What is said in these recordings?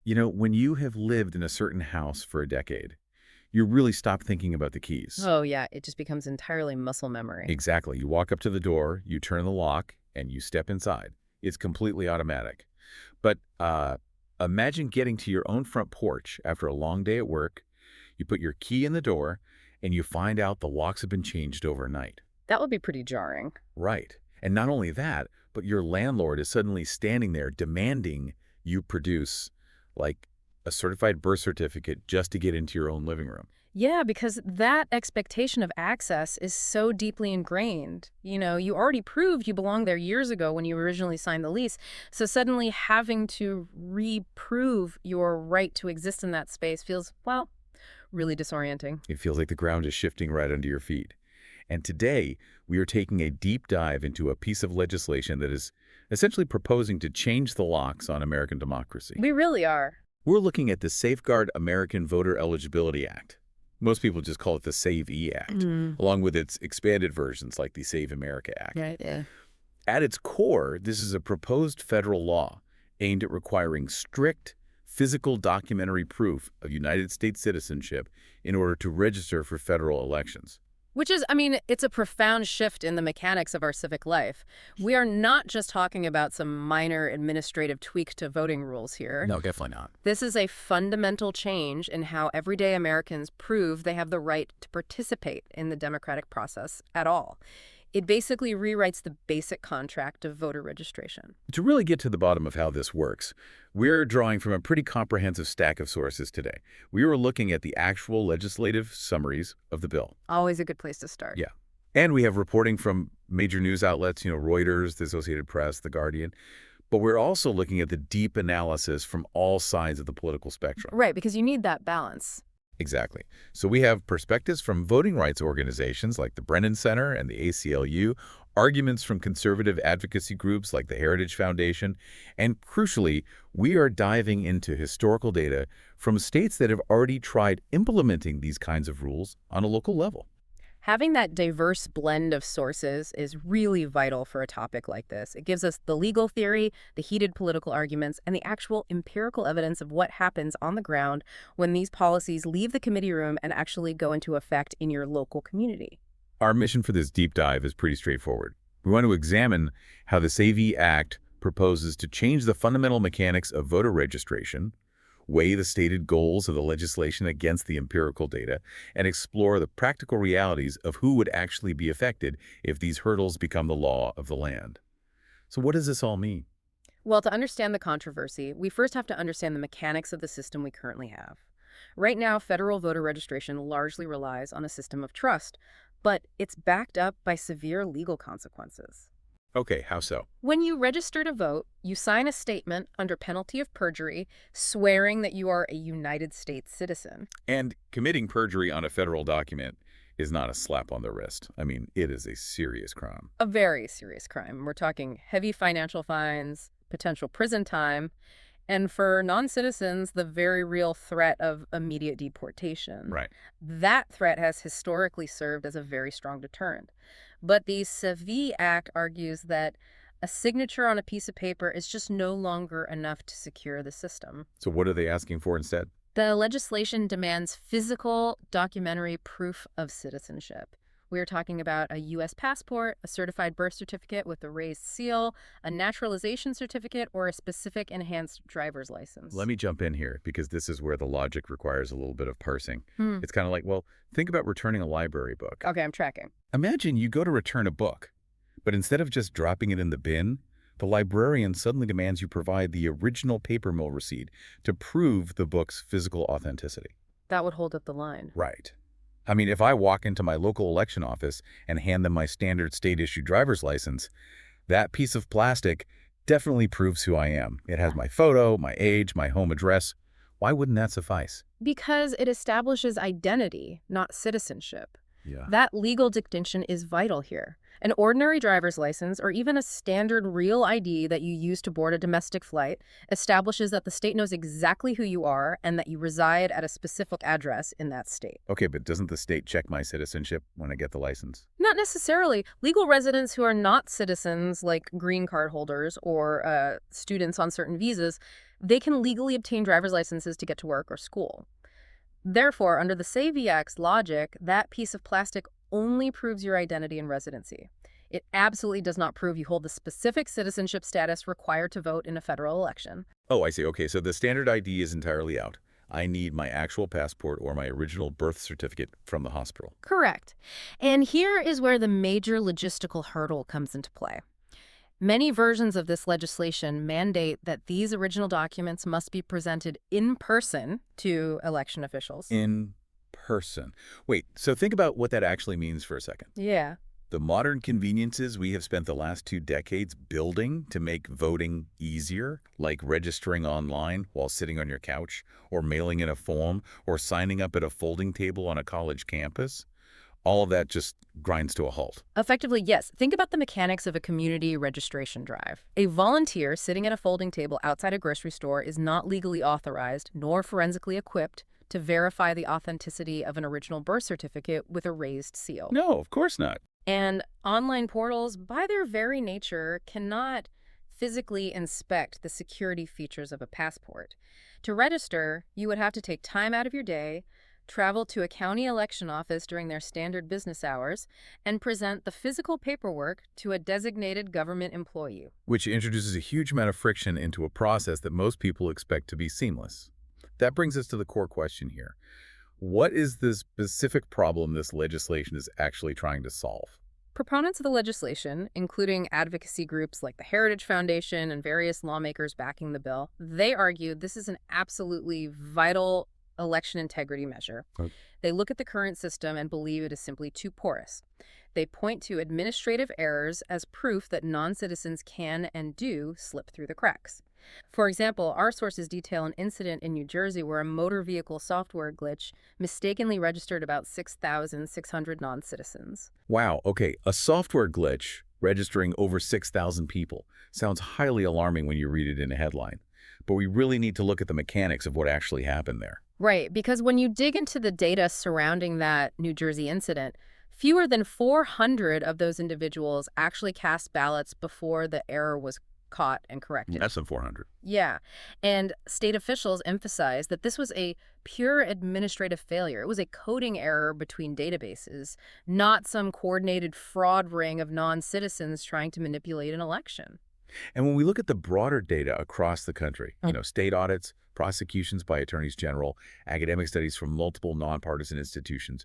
You know, when you have lived in a certain house for a decade, you really stop thinking about the keys. Oh, yeah, it just becomes entirely muscle memory. Exactly. You walk up to the door, you turn the lock, and you step inside. It's completely automatic. But imagine getting to your own front porch after a long day at work. You put your key in the door, and you find out the locks have been changed overnight. That would be pretty jarring. Right. And not only that, but your landlord is suddenly standing there demanding you produce, like, a certified birth certificate just to get into your own living room. Yeah, because that expectation of access is so deeply ingrained. You know, you already proved you belonged there years ago when you originally signed the lease. So suddenly having to reprove your right to exist in that space feels, well, really disorienting. It feels like the ground is shifting right under your feet. And today, we are taking a deep dive into a piece of legislation that is essentially proposing to change the locks on American democracy. We really are. We're looking at the Safeguard American Voter Eligibility Act. Most people just call it the SAVE Act, along with its expanded versions like the Save America Act. Right, yeah. At its core, this is a proposed federal law aimed at requiring strict physical documentary proof of United States citizenship in order to register for federal elections. Which is, I mean, it's a profound shift in the mechanics of our civic life. We are not just talking about some minor administrative tweak to voting rules here. No, definitely not. This is a fundamental change in how everyday Americans prove they have the right to participate in the democratic process at all. It basically rewrites the basic contract of voter registration. To really get to the bottom of how this works, we're drawing from a pretty comprehensive stack of sources today. We were looking at the actual legislative summaries of the bill. Always a good place to start. Yeah. And we have reporting from major news outlets, Reuters, the Associated Press, The Guardian. But we're also looking at the deep analysis from all sides of the political spectrum. Right, because you need that balance. Exactly. So we have perspectives from voting rights organizations like the Brennan Center and the ACLU, arguments from conservative advocacy groups like the Heritage Foundation, and crucially, we are diving into historical data from states that have already tried implementing these kinds of rules on a local level. Having that diverse blend of sources is really vital for a topic like this. It gives us the legal theory, the heated political arguments, and the actual empirical evidence of what happens on the ground when these policies leave the committee room and actually go into effect in your local community. Our mission for this deep dive is pretty straightforward. We want to examine how the SAVE Act proposes to change the fundamental mechanics of voter registration, weigh the stated goals of the legislation against the empirical data, and explore the practical realities of who would actually be affected if these hurdles become the law of the land. So what does this all mean? Well, to understand the controversy, we first have to understand the mechanics of the system we currently have. Right now, federal voter registration largely relies on a system of trust, but it's backed up by severe legal consequences. Okay, how so? When you register to vote, you sign a statement under penalty of perjury swearing that you are a United States citizen. And committing perjury on a federal document is not a slap on the wrist. I mean, it is a serious crime. A very serious crime. We're talking heavy financial fines, potential prison time, and for non-citizens, the very real threat of immediate deportation. Right. That threat has historically served as a very strong deterrent. But the SAVE Act argues that a signature on a piece of paper is just no longer enough to secure the system. So what are they asking for instead? The legislation demands physical documentary proof of citizenship. We are talking about a U.S. passport, a certified birth certificate with a raised seal, a naturalization certificate, or a specific enhanced driver's license. Let me jump in here because this is where the logic requires a little bit of parsing. It's kind of like, well, think about returning a library book. Okay, I'm tracking. Imagine you go to return a book, but instead of just dropping it in the bin, the librarian suddenly demands you provide the original paper mill receipt to prove the book's physical authenticity. That would hold up the line. Right. I mean, if I walk into my local election office and hand them my standard state-issued driver's license, that piece of plastic definitely proves who I am. It has my photo, my age, my home address. Why wouldn't that suffice? Because it establishes identity, not citizenship. Yeah. That legal distinction is vital here. An ordinary driver's license, or even a standard real ID that you use to board a domestic flight, establishes that the state knows exactly who you are and that you reside at a specific address in that state. Okay, but doesn't the state check my citizenship when I get the license? Not necessarily. Legal residents who are not citizens, like green card holders or students on certain visas, they can legally obtain driver's licenses to get to work or school. Therefore, under the SAVE Act's logic, that piece of plastic only proves your identity and residency. It absolutely does not prove you hold the specific citizenship status required to vote in a federal election. Oh, I see. Okay, so the standard ID is entirely out. I need my actual passport or my original birth certificate from the hospital. Correct. And here is where the major logistical hurdle comes into play. Many versions of this legislation mandate that these original documents must be presented in person to election officials. In person. Wait, so think about what that actually means for a second. Yeah. The modern conveniences we have spent the last 2 decades building to make voting easier, like registering online while sitting on your couch, or mailing in a form, or signing up at a folding table on a college campus, all of that just grinds to a halt. Effectively, yes. Think about the mechanics of a community registration drive. A volunteer sitting at a folding table outside a grocery store is not legally authorized nor forensically equipped to verify the authenticity of an original birth certificate with a raised seal. No, of course not. And online portals, by their very nature, cannot physically inspect the security features of a passport. To register, you would have to take time out of your day, travel to a county election office during their standard business hours, and present the physical paperwork to a designated government employee. Which introduces a huge amount of friction into a process that most people expect to be seamless. That brings us to the core question here. What is the specific problem this legislation is actually trying to solve? Proponents of the legislation, including advocacy groups like the Heritage Foundation and various lawmakers backing the bill, they argue this is an absolutely vital election integrity measure. Okay. They look at the current system and believe it is simply too porous. They point to administrative errors as proof that non-citizens can and do slip through the cracks. For example, our sources detail an incident in New Jersey where a motor vehicle software glitch mistakenly registered about 6,600 non-citizens. Wow, okay, a software glitch registering over 6,000 people sounds highly alarming when you read it in a headline. But we really need to look at the mechanics of what actually happened there. Right, because when you dig into the data surrounding that New Jersey incident, fewer than 400 of those individuals actually cast ballots before the error was caught and corrected. Less than 400. Yeah, and state officials emphasized that this was a pure administrative failure. It was a coding error between databases, not some coordinated fraud ring of non-citizens trying to manipulate an election. And when we look at the broader data across the country, state audits, prosecutions by attorneys general, academic studies from multiple nonpartisan institutions,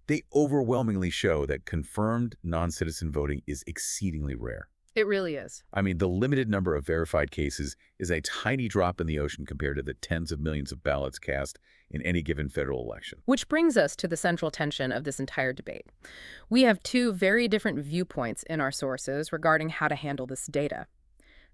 they overwhelmingly show that confirmed non-citizen voting is exceedingly rare. It really is. I mean, the limited number of verified cases is a tiny drop in the ocean compared to the tens of millions of ballots cast in any given federal election. Which brings us to the central tension of this entire debate. We have 2 very different viewpoints in our sources regarding how to handle this data.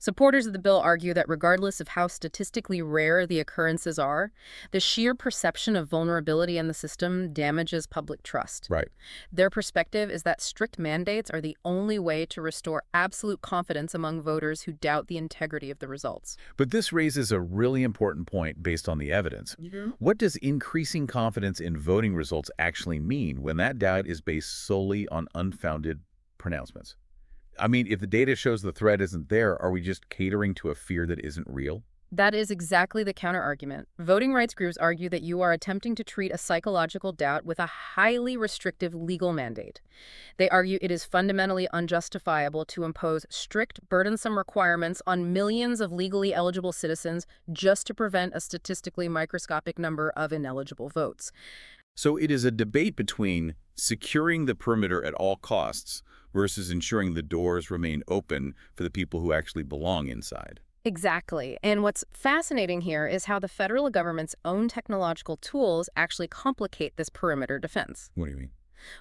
Supporters of the bill argue that regardless of how statistically rare the occurrences are, the sheer perception of vulnerability in the system damages public trust. Right. Their perspective is that strict mandates are the only way to restore absolute confidence among voters who doubt the integrity of the results. But this raises a really important point based on the evidence. What does increasing confidence in voting results actually mean when that doubt is based solely on unfounded pronouncements? I mean, if the data shows the threat isn't there, are we just catering to a fear that isn't real? That is exactly the counterargument. Voting rights groups argue that you are attempting to treat a psychological doubt with a highly restrictive legal mandate. They argue it is fundamentally unjustifiable to impose strict, burdensome requirements on millions of legally eligible citizens just to prevent a statistically microscopic number of ineligible votes. So it is a debate between securing the perimeter at all costs versus ensuring the doors remain open for the people who actually belong inside. Exactly. And what's fascinating here is how the federal government's own technological tools actually complicate this perimeter defense. What do you mean?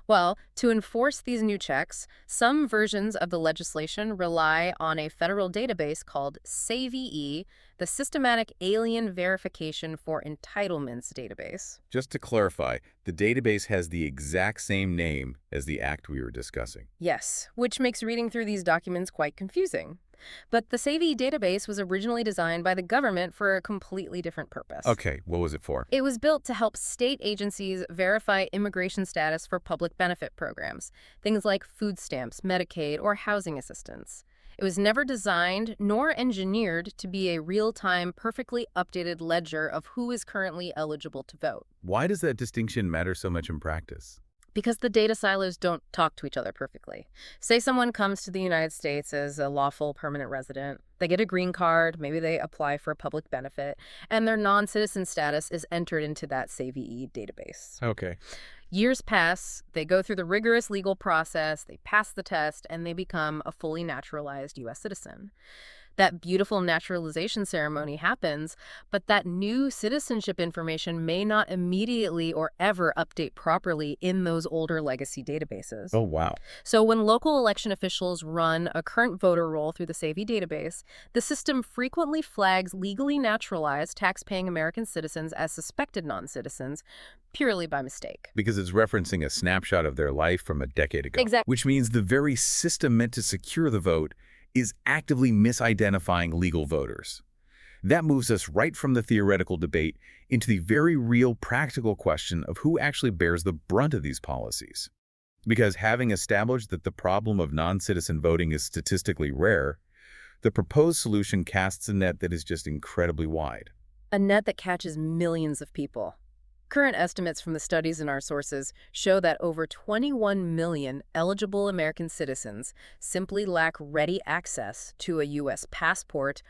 Well, to enforce these new checks, some versions of the legislation rely on a federal database called SAVE, the Systematic Alien Verification for Entitlements database. Just to clarify, the database has the exact same name as the act we were discussing. Yes, which makes reading through these documents quite confusing. But the SAVE database was originally designed by the government for a completely different purpose. Okay, what was it for? It was built to help state agencies verify immigration status for public benefit programs, things like food stamps, Medicaid, or housing assistance. It was never designed nor engineered to be a real-time, perfectly updated ledger of who is currently eligible to vote. Why does that distinction matter so much in practice? Because the data silos don't talk to each other perfectly. Say someone comes to the United States as a lawful permanent resident. They get a green card, maybe they apply for a public benefit, and their non-citizen status is entered into that SAVE database. Okay. Years pass, they go through the rigorous legal process, they pass the test, and they become a fully naturalized U.S. citizen. That beautiful naturalization ceremony happens, but that new citizenship information may not immediately or ever update properly in those older legacy databases. Oh, wow. So when local election officials run a current voter roll through the SAVE database, the system frequently flags legally naturalized tax-paying American citizens as suspected non-citizens purely by mistake. Because it's referencing a snapshot of their life from a decade ago. Exactly. Which means the very system meant to secure the vote is actively misidentifying legal voters. That moves us right from the theoretical debate into the very real practical question of who actually bears the brunt of these policies. Because having established that the problem of non-citizen voting is statistically rare, the proposed solution casts a net that is just incredibly wide. A net that catches millions of people. Current estimates from the studies in our sources show that over 21 million eligible American citizens simply lack ready access to a U.S. passport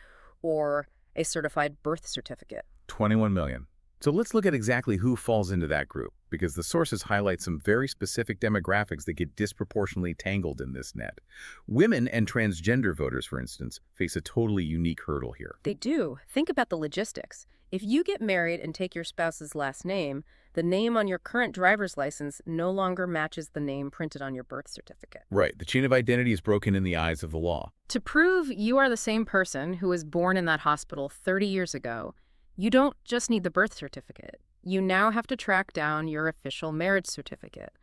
or a certified birth certificate. 21 million. So let's look at exactly who falls into that group, because the sources highlight some very specific demographics that get disproportionately tangled in this net. Women and transgender voters, for instance, face a totally unique hurdle here. They do. Think about the logistics. If you get married and take your spouse's last name, the name on your current driver's license no longer matches the name printed on your birth certificate. Right. The chain of identity is broken in the eyes of the law. To prove you are the same person who was born in that hospital 30 years ago, you don't just need the birth certificate. You now have to track down your official marriage certificate,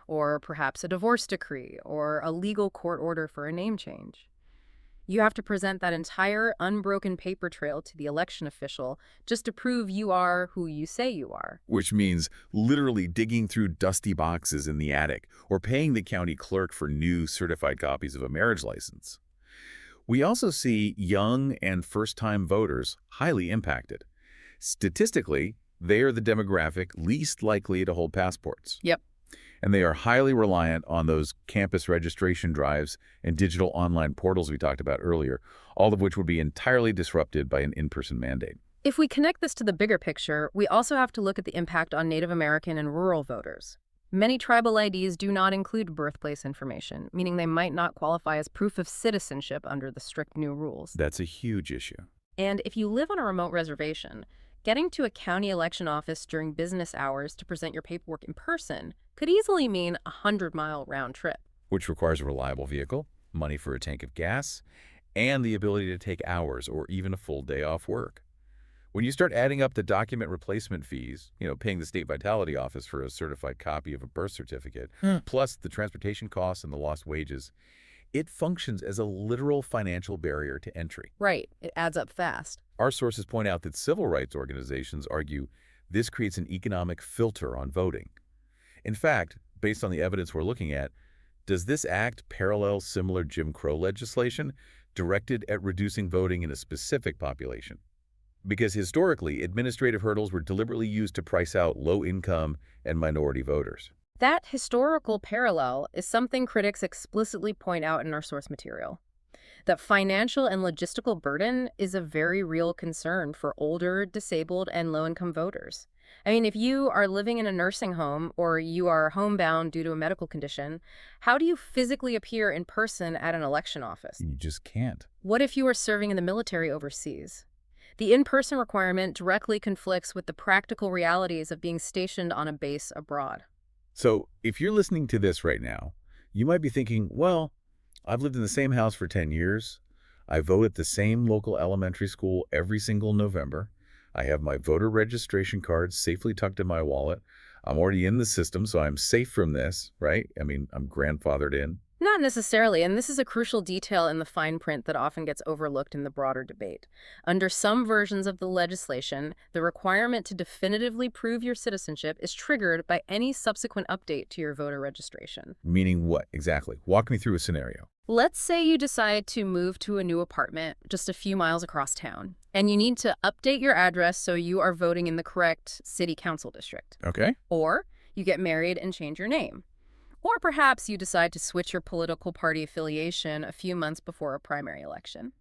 or perhaps a divorce decree, or a legal court order for a name change. You have to present that entire unbroken paper trail to the election official just to prove you are who you say you are. Which means literally digging through dusty boxes in the attic or paying the county clerk for new certified copies of a marriage license. We also see young and first-time voters highly impacted. Statistically, they are the demographic least likely to hold passports. Yep. And they are highly reliant on those campus registration drives and digital online portals we talked about earlier, all of which would be entirely disrupted by an in-person mandate. If we connect this to the bigger picture, we also have to look at the impact on Native American and rural voters. Many tribal IDs do not include birthplace information, meaning they might not qualify as proof of citizenship under the strict new rules. That's a huge issue. And if you live on a remote reservation, getting to a county election office during business hours to present your paperwork in person could easily mean a 100-mile round trip. Which requires a reliable vehicle, money for a tank of gas, and the ability to take hours or even a full day off work. When you start adding up the document replacement fees, paying the state vitality office for a certified copy of a birth certificate, plus the transportation costs and the lost wages, it functions as a literal financial barrier to entry. Right. It adds up fast. Our sources point out that civil rights organizations argue this creates an economic filter on voting. In fact, based on the evidence we're looking at, does this act parallel similar Jim Crow legislation directed at reducing voting in a specific population? Because historically, administrative hurdles were deliberately used to price out low-income and minority voters. That historical parallel is something critics explicitly point out in our source material. That financial and logistical burden is a very real concern for older, disabled, and low-income voters. I mean, if you are living in a nursing home or you are homebound due to a medical condition, how do you physically appear in person at an election office? You just can't. What if you are serving in the military overseas? The in-person requirement directly conflicts with the practical realities of being stationed on a base abroad. So if you're listening to this right now, you might be thinking, well, I've lived in the same house for 10 years. I vote at the same local elementary school every single November. I have my voter registration card safely tucked in my wallet. I'm already in the system, so I'm safe from this, right? I mean, I'm grandfathered in. Not necessarily, and this is a crucial detail in the fine print that often gets overlooked in the broader debate. Under some versions of the legislation, the requirement to definitively prove your citizenship is triggered by any subsequent update to your voter registration. Meaning what exactly? Walk me through a scenario. Let's say you decide to move to a new apartment just a few miles across town, and you need to update your address so you are voting in the correct city council district. Okay. Or you get married and change your name. Or perhaps you decide to switch your political party affiliation a few months before a primary election.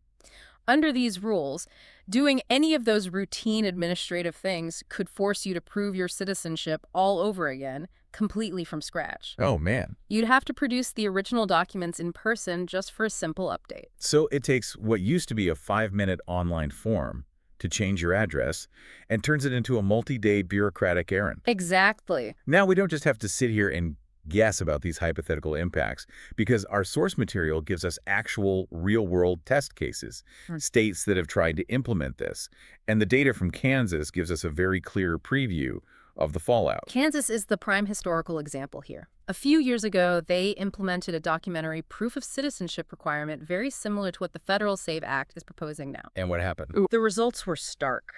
Under these rules, doing any of those routine administrative things could force you to prove your citizenship all over again, completely from scratch. Oh, man. You'd have to produce the original documents in person just for a simple update. So it takes what used to be a 5-minute online form to change your address and turns it into a multi-day bureaucratic errand. Exactly. Now, we don't just have to sit here and guess about these hypothetical impacts because our source material gives us actual real-world test cases, states that have tried to implement this. And the data from Kansas gives us a very clear preview of the fallout. Kansas is the prime historical example here. A few years ago, they implemented a documentary proof-of-citizenship requirement very similar to what the federal SAVE Act is proposing now. And what happened? The results were stark.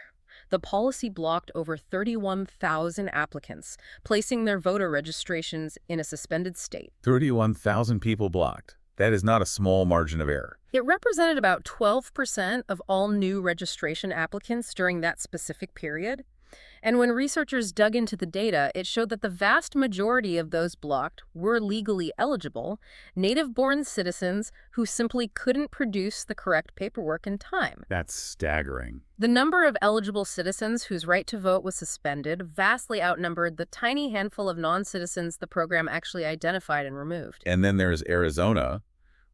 The policy blocked over 31,000 applicants, placing their voter registrations in a suspended state. 31,000 people blocked. That is not a small margin of error. It represented about 12% of all new registration applicants during that specific period. And when researchers dug into the data, it showed that the vast majority of those blocked were legally eligible, native-born citizens who simply couldn't produce the correct paperwork in time. That's staggering. The number of eligible citizens whose right to vote was suspended vastly outnumbered the tiny handful of non-citizens the program actually identified and removed. And then there's Arizona,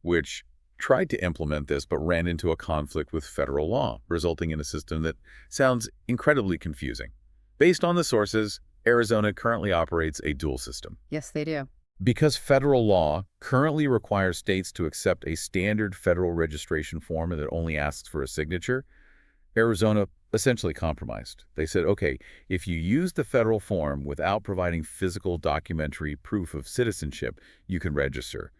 which tried to implement this but ran into a conflict with federal law, resulting in a system that sounds incredibly confusing. Based on the sources, Arizona currently operates a dual system. Yes, they do. Because federal law currently requires states to accept a standard federal registration form that only asks for a signature, Arizona essentially compromised. They said, okay, if you use the federal form without providing physical documentary proof of citizenship, you can register.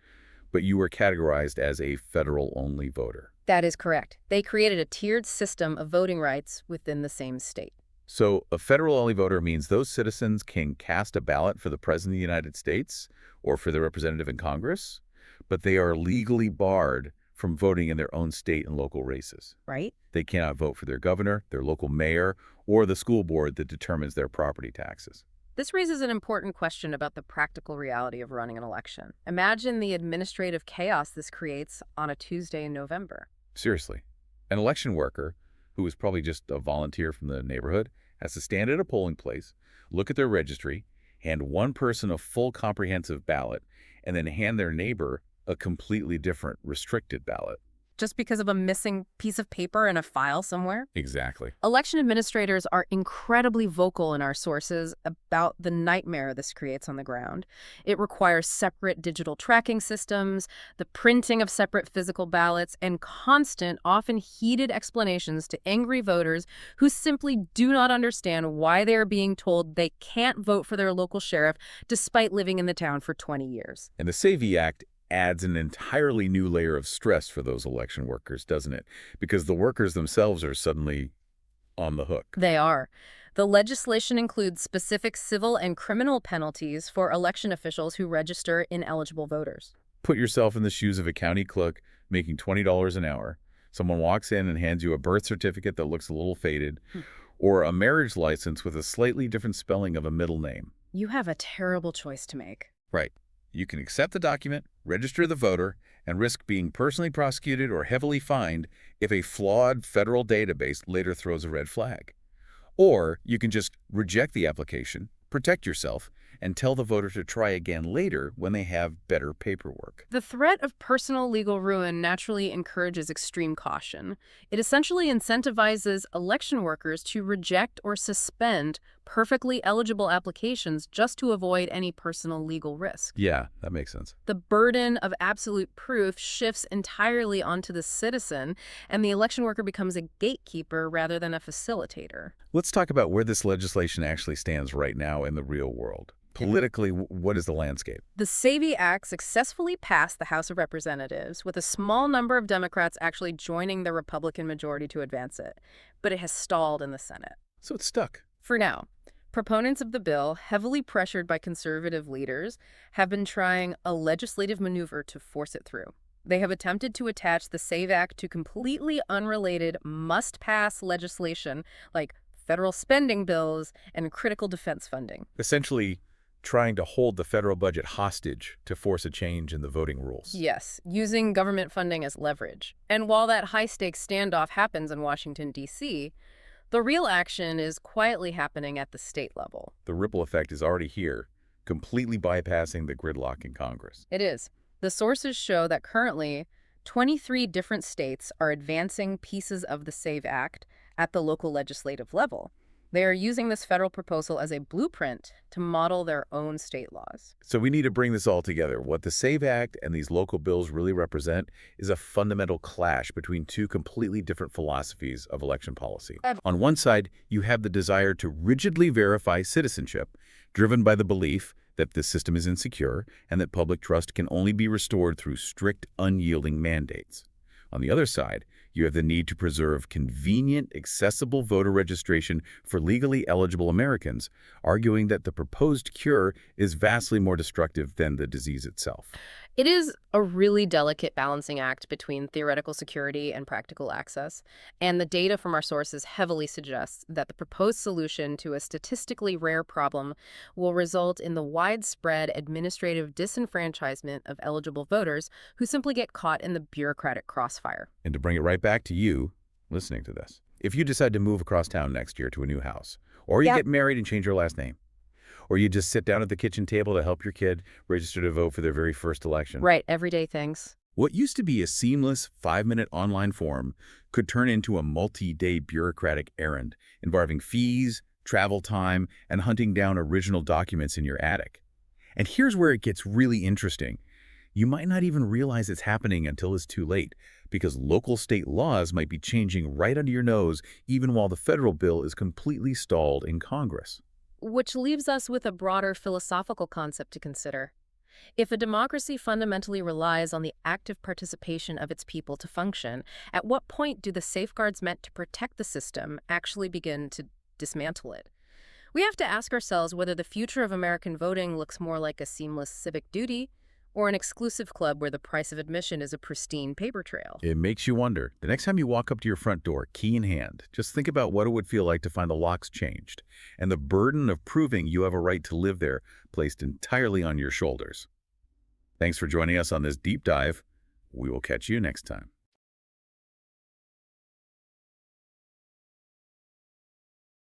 But you were categorized as a federal-only voter. That is correct. They created a tiered system of voting rights within the same state. So a federal-only voter means those citizens can cast a ballot for the President of the United States or for the representative in Congress, but they are legally barred from voting in their own state and local races. Right? They cannot vote for their governor, their local mayor, or the school board that determines their property taxes. This raises an important question about the practical reality of running an election. Imagine the administrative chaos this creates on a Tuesday in November. Seriously. An election worker, who is probably just a volunteer from the neighborhood, has to stand at a polling place, look at their registry, hand one person a full comprehensive ballot, and then hand their neighbor a completely different restricted ballot. Just because of a missing piece of paper in a file somewhere? Exactly. Election administrators are incredibly vocal in our sources about the nightmare this creates on the ground. It requires separate digital tracking systems, the printing of separate physical ballots, and constant, often heated explanations to angry voters who simply do not understand why they are being told they can't vote for their local sheriff despite living in the town for 20 years. And the SAVE Act adds an entirely new layer of stress for those election workers, doesn't it? Because the workers themselves are suddenly on the hook. They are. The legislation includes specific civil and criminal penalties for election officials who register ineligible voters. Put yourself in the shoes of a county clerk making $20 an hour. Someone walks in and hands you a birth certificate that looks a little faded, or a marriage license with a slightly different spelling of a middle name. You have a terrible choice to make. Right. You can accept the document, register the voter, and risk being personally prosecuted or heavily fined if a flawed federal database later throws a red flag. Or you can just reject the application, protect yourself, and tell the voter to try again later when they have better paperwork. The threat of personal legal ruin naturally encourages extreme caution. It essentially incentivizes election workers to reject or suspend perfectly eligible applications just to avoid any personal legal risk. Yeah, that makes sense. The burden of absolute proof shifts entirely onto the citizen, and the election worker becomes a gatekeeper rather than a facilitator. Let's talk about where this legislation actually stands right now in the real world. Politically, what is the landscape? The SAVE Act successfully passed the House of Representatives, with a small number of Democrats actually joining the Republican majority to advance it. But it has stalled in the Senate. So it's stuck. For now. Proponents of the bill, heavily pressured by conservative leaders, have been trying a legislative maneuver to force it through. They have attempted to attach the SAVE Act to completely unrelated must-pass legislation like federal spending bills and critical defense funding. Essentially, trying to hold the federal budget hostage to force a change in the voting rules. Yes, using government funding as leverage. And while that high-stakes standoff happens in Washington, D.C., the real action is quietly happening at the state level. The ripple effect is already here, completely bypassing the gridlock in Congress. It is. The sources show that currently 23 different states are advancing pieces of the SAVE Act at the local legislative level. They are using this federal proposal as a blueprint to model their own state laws. So we need to bring this all together. What the SAVE Act and these local bills really represent is a fundamental clash between two completely different philosophies of election policy. On one side, you have the desire to rigidly verify citizenship, driven by the belief that the system is insecure and that public trust can only be restored through strict, unyielding mandates. On the other side, you have the need to preserve convenient, accessible voter registration for legally eligible Americans, arguing that the proposed cure is vastly more destructive than the disease itself. It is a really delicate balancing act between theoretical security and practical access, and the data from our sources heavily suggests that the proposed solution to a statistically rare problem will result in the widespread administrative disenfranchisement of eligible voters who simply get caught in the bureaucratic crossfire. And to bring it right back to you listening to this, if you decide to move across town next year to a new house, or you get married and change your last name, or you just sit down at the kitchen table to help your kid register to vote for their very first election. Right, everyday things. What used to be a seamless 5-minute online form could turn into a multi-day bureaucratic errand involving fees, travel time, and hunting down original documents in your attic. And here's where it gets really interesting. You might not even realize it's happening until it's too late, because local state laws might be changing right under your nose even while the federal bill is completely stalled in Congress. Which leaves us with a broader philosophical concept to consider. If a democracy fundamentally relies on the active participation of its people to function, at what point do the safeguards meant to protect the system actually begin to dismantle it? We have to ask ourselves whether the future of American voting looks more like a seamless civic duty or an exclusive club where the price of admission is a pristine paper trail. It makes you wonder. The next time you walk up to your front door, key in hand, just think about what it would feel like to find the locks changed and the burden of proving you have a right to live there placed entirely on your shoulders. Thanks for joining us on this deep dive. We will catch you next time.